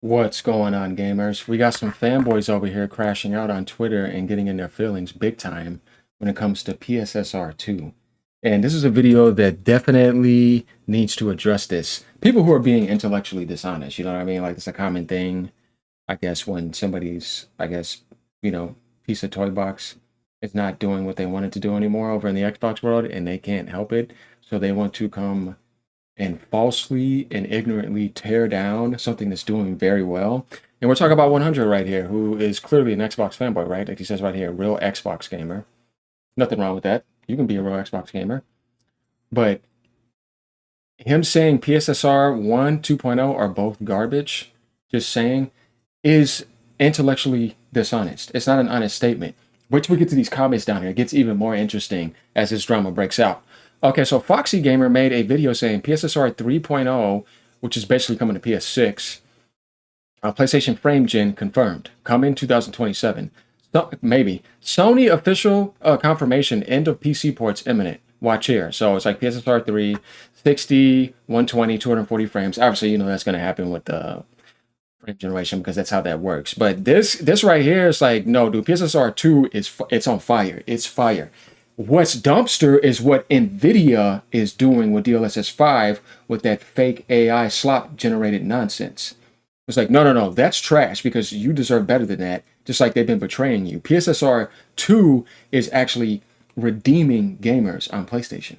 What's going on, gamers? We got some fanboys over here crashing out on Twitter and getting in their feelings big time when it comes to PSSR 2. And this is a video that definitely needs to address this. People who are being intellectually dishonest, you know what I mean? Like, it's a common thing, I guess, when somebody's, piece of toy box is not doing what they wanted to do anymore over in the Xbox world and they can't help it. So they want to come and falsely and ignorantly tear down something that's doing very well. And we're talking about 100 right here, who is clearly an Xbox fanboy, right? Like he says right here, real Xbox gamer. Nothing wrong with that. You can be a real Xbox gamer. But him saying PSSR 1, 2.0 are both garbage, just saying, is intellectually dishonest. It's not an honest statement. Wait till we get to these comments down here. It gets even more interesting as this drama breaks out. Okay, so Foxy Gamer made a video saying PSSR 3.0, which is basically coming to PS6, PlayStation Frame Gen confirmed, coming 2027. Maybe. Sony official confirmation, end of PC ports imminent. Watch here. So it's like PSSR 3, 60, 120, 240 frames. Obviously, you know that's going to happen with the frame generation because that's how that works. But this right here is like, no, dude, PSSR 2 it's on fire. It's fire. What's dumpster is what NVIDIA is doing with DLSS 5 with that fake AI slop generated nonsense. It's like, no, that's trash because you deserve better than that, just like they've been betraying you. PSSR 2 is actually redeeming gamers on PlayStation.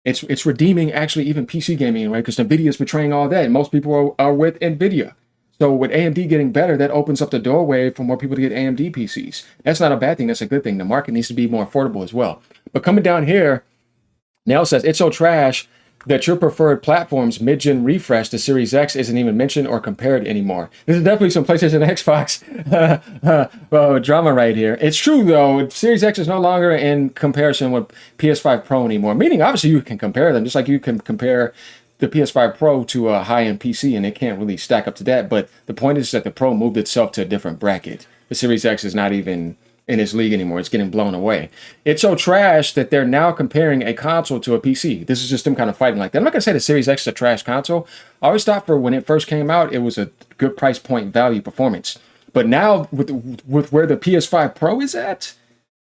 It's redeeming actually even PC gaming, right? Because NVIDIA is betraying all that, and most people are with NVIDIA. So with AMD getting better, that opens up the doorway for more people to get AMD PCs. That's not a bad thing. That's a good thing. The market needs to be more affordable as well. But coming down here, Nell says, it's so trash that your preferred platform's mid-gen refresh, the Series X, isn't even mentioned or compared anymore. This is definitely some PlayStation Xbox drama right here. It's true, though. Series X is no longer in comparison with PS5 Pro anymore. Meaning, obviously, you can compare them, just like you can compare the PS5 Pro to a high-end PC, and it can't really stack up to that. But the point is that the Pro moved itself to a different bracket. The Series X is not even in its league anymore. It's getting blown away. It's so trash that they're now comparing a console to a PC. This is just them kind of fighting like that. I'm not going to say the Series X is a trash console. I always thought for when it first came out, it was a good price point value performance. But now with where the PS5 Pro is at,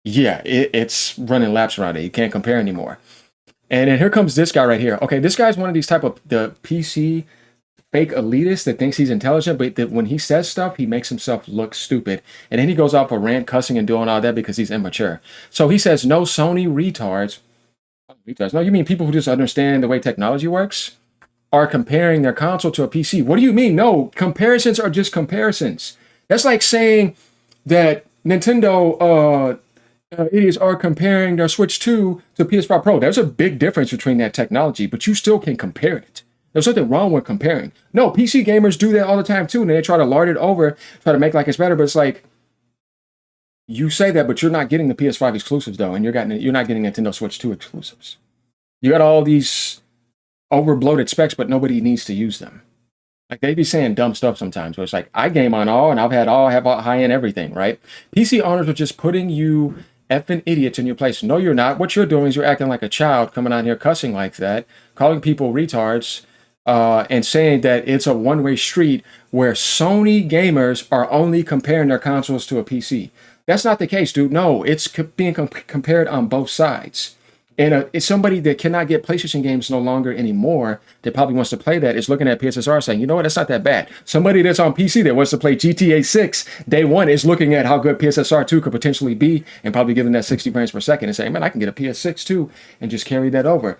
yeah, it's running laps around it. You can't compare anymore. And then here comes this guy right here. Okay, this guy's one of these type of the PC fake elitist that thinks he's intelligent, but that when he says stuff, he makes himself look stupid. And then he goes off a rant, cussing and doing all that because he's immature. So he says, no Sony retards. Retards. No, you mean people who just understand the way technology works are comparing their console to a PC. What do you mean? No, comparisons are just comparisons. That's like saying that Nintendo idiots are comparing their Switch 2 to PS5 Pro. There's a big difference between that technology, but you still can compare it. There's nothing wrong with comparing. No, PC gamers do that all the time too, and they try to lard it over, try to make like it's better, but it's like, you say that, but you're not getting the PS5 exclusives though, and you're not getting Nintendo Switch 2 exclusives. You got all these over-bloated specs, but nobody needs to use them. Like, they be saying dumb stuff sometimes, where it's like, I game on all, and have all high-end everything, right? PC owners are just putting you effing idiots in your place. No, you're not. What you're doing is you're acting like a child, coming on here cussing like that, calling people retards, and saying that it's a one-way street where Sony gamers are only comparing their consoles to a PC. That's not the case, dude. No, it's being compared on both sides. And it's somebody that cannot get PlayStation games no longer anymore that probably wants to play that is looking at PSSR saying, you know what, that's not that bad. Somebody that's on PC that wants to play GTA 6 day one is looking at how good PSSR 2 could potentially be and probably giving that 60 frames per second and saying, man, I can get a PS6 too and just carry that over.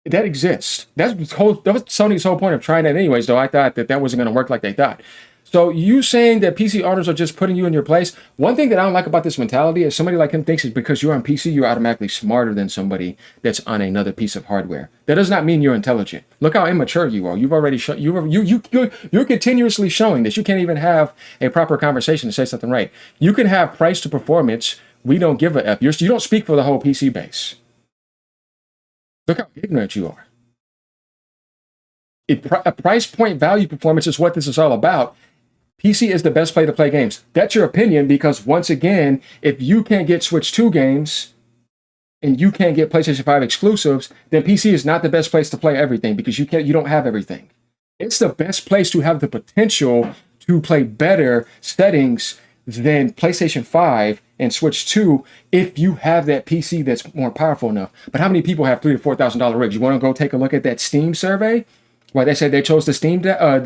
That exists. That was Sony's whole point of trying that anyways, though I thought that wasn't going to work like they thought. So you saying that PC owners are just putting you in your place, one thing that I don't like about this mentality is somebody like him thinks is because you're on PC, you're automatically smarter than somebody that's on another piece of hardware. That does not mean you're intelligent. Look how immature you are. You've already shown, you're continuously showing that you can't even have a proper conversation to say something right. You can have price to performance. We don't give a F. You don't speak for the whole PC base. Look how ignorant you are. A price point value performance is what this is all about. PC is the best place to play games. That's your opinion because, once again, if you can't get Switch 2 games and you can't get PlayStation 5 exclusives, then PC is not the best place to play everything because you don't have everything. It's the best place to have the potential to play better settings than PlayStation 5 and Switch 2 if you have that PC that's more powerful enough. But how many people have $3,000 to $4,000 rigs? You want to go take a look at that Steam survey? Why they said they chose the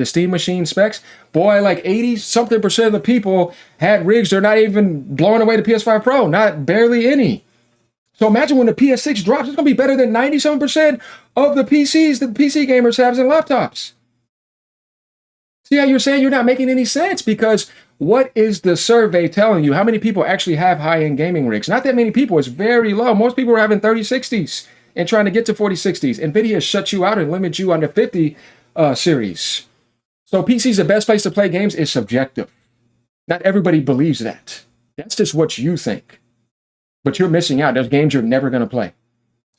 Steam machine specs? Boy, like 80-something% of the people had rigs. They're not even blowing away the PS5 Pro, not barely any. So imagine when the PS6 drops, it's going to be better than 97% of the PCs that the PC gamers have in laptops. See how you're saying you're not making any sense? Because what is the survey telling you? How many people actually have high-end gaming rigs? Not that many people. It's very low. Most people are having 3060s and trying to get to 4060s. NVIDIA shuts you out and limits you on the 50 series. So PC's the best place to play games is subjective. Not everybody believes that. That's just what you think. But you're missing out. There's games you're never going to play.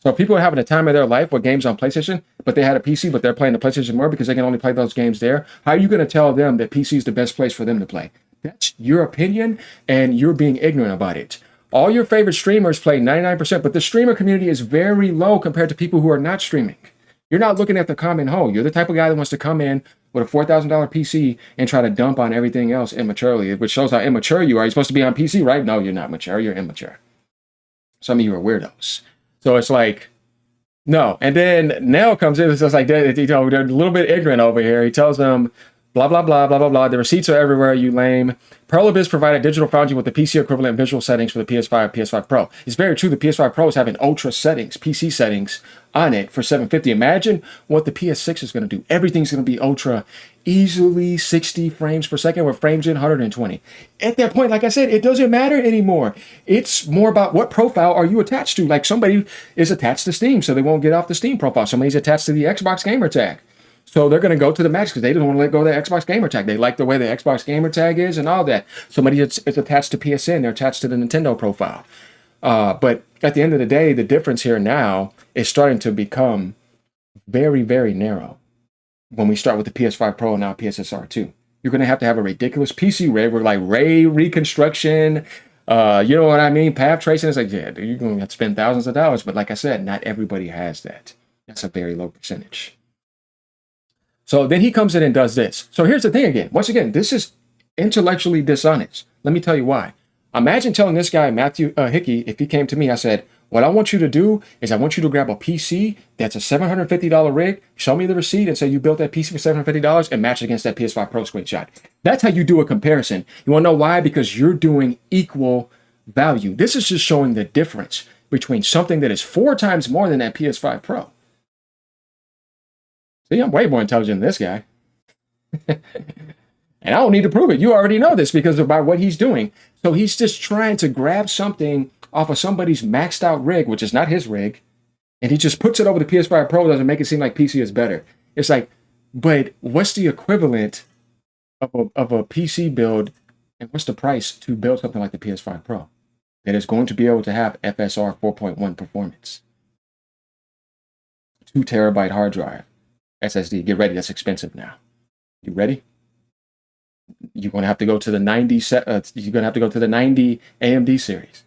So people are having a time of their life with games on PlayStation, but they had a PC, but they're playing the PlayStation more because they can only play those games there. How are you going to tell them that PC is the best place for them to play? That's your opinion, and you're being ignorant about it. All your favorite streamers play 99%, but the streamer community is very low compared to people who are not streaming. You're not looking at the common whole. You're the type of guy that wants to come in with a $4,000 PC and try to dump on everything else immaturely, which shows how immature you are. You're supposed to be on PC, right? No, you're not mature. You're immature. Some of you are weirdos. So it's like, no. And then Nell comes in and says like, they're a little bit ignorant over here. He tells them, blah, blah, blah, blah, blah, blah. The receipts are everywhere, you lame. Perlabiz provided Digital Foundry with the PC equivalent visual settings for the PS5, PS5 Pro. It's very true. The PS5 Pro is having ultra settings, PC settings on it for $750. Imagine what the PS6 is going to do. Everything's going to be ultra, easily 60 frames per second with frames in 120. At that point, like I said, it doesn't matter anymore. It's more about what profile are you attached to. Like somebody is attached to Steam, so they won't get off the Steam profile. Somebody's attached to the Xbox gamer tag. So they're going to go to the Max because they don't want to let go of the Xbox gamer tag. They like the way the Xbox gamer tag is and all that. Somebody is attached to PSN. They're attached to the Nintendo profile. But at the end of the day, the difference here now is starting to become very, very narrow. When we start with the PS5 Pro and now PSSR 2, you're going to have a ridiculous PC rig with like ray reconstruction. You know what I mean? Path tracing. It's like, yeah, you're going to have to spend thousands of dollars. But like I said, not everybody has that. That's a very low percentage. So then he comes in and does this. So here's the thing again. Once again, this is intellectually dishonest. Let me tell you why. Imagine telling this guy, Matthew Hickey, if he came to me, I said, what I want you to do is I want you to grab a PC that's a $750 rig, show me the receipt and say you built that PC for $750 and match it against that PS5 Pro screenshot. That's how you do a comparison. You want to know why? Because you're doing equal value. This is just showing the difference between something that is 4 times more than that PS5 Pro. See, I'm way more intelligent than this guy. And I don't need to prove it. You already know this because of by what he's doing. So he's just trying to grab something off of somebody's maxed out rig, which is not his rig, and he just puts it over the PS5 Pro, doesn't make it seem like PC is better. It's like, but what's the equivalent of a PC build, and what's the price to build something like the PS5 Pro that is going to be able to have FSR 4.1 performance? 2 terabyte hard drive. SSD, get ready. That's expensive now. You ready? You're going to have to go to the 90. You're going to have to go to the 90 AMD series.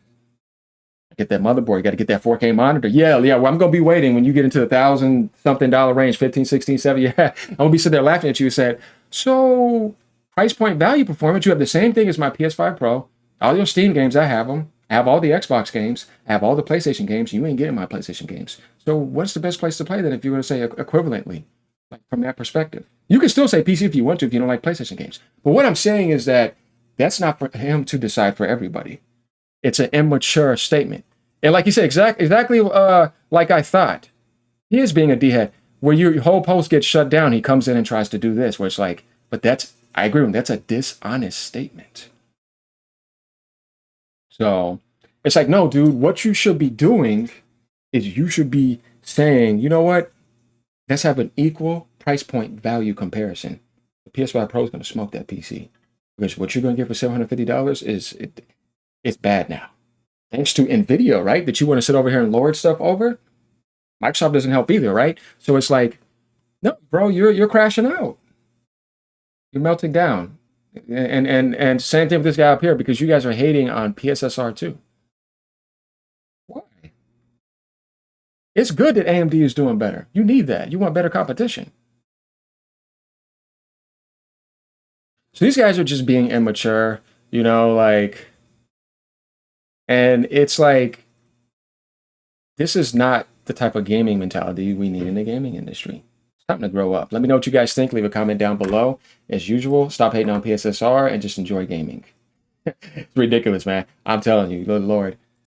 Get that motherboard. You got to get that 4K monitor. Yeah. Well, I'm going to be waiting when you get into the $1,000-something range, 15, 16, 17. Yeah, I'm going to be sitting there laughing at you and saying, so price point value performance, you have the same thing as my PS5 Pro. All your Steam games, I have them. I have all the Xbox games. I have all the PlayStation games. You ain't getting my PlayStation games. So what's the best place to play then if you were to say equivalently? Like from that perspective, you can still say PC if you want to, if you don't like PlayStation games. But what I'm saying is that that's not for him to decide for everybody. It's an immature statement. And like you said, exactly like I thought. He is being a D-head. Where your whole post gets shut down, he comes in and tries to do this, where it's like, but I agree with him, that's a dishonest statement. So it's like, no, dude, what you should be doing is you should be saying, you know what? Let's have an equal price point value comparison. The PS5 Pro is going to smoke that PC because what you're going to get for $750 it's bad now. Thanks to NVIDIA, right? That you want to sit over here and lord stuff over. Microsoft doesn't help either, right? So it's like, no, bro, you're crashing out. You're melting down. And same thing with this guy up here because you guys are hating on PSSR too. Why? It's good that AMD is doing better. You need that. You want better competition. So these guys are just being immature, you know, like, and it's like, this is not the type of gaming mentality we need in the gaming industry. It's time to grow up. Let me know what you guys think. Leave a comment down below. As usual, stop hating on PSSR and just enjoy gaming. It's ridiculous, man. I'm telling you, good Lord.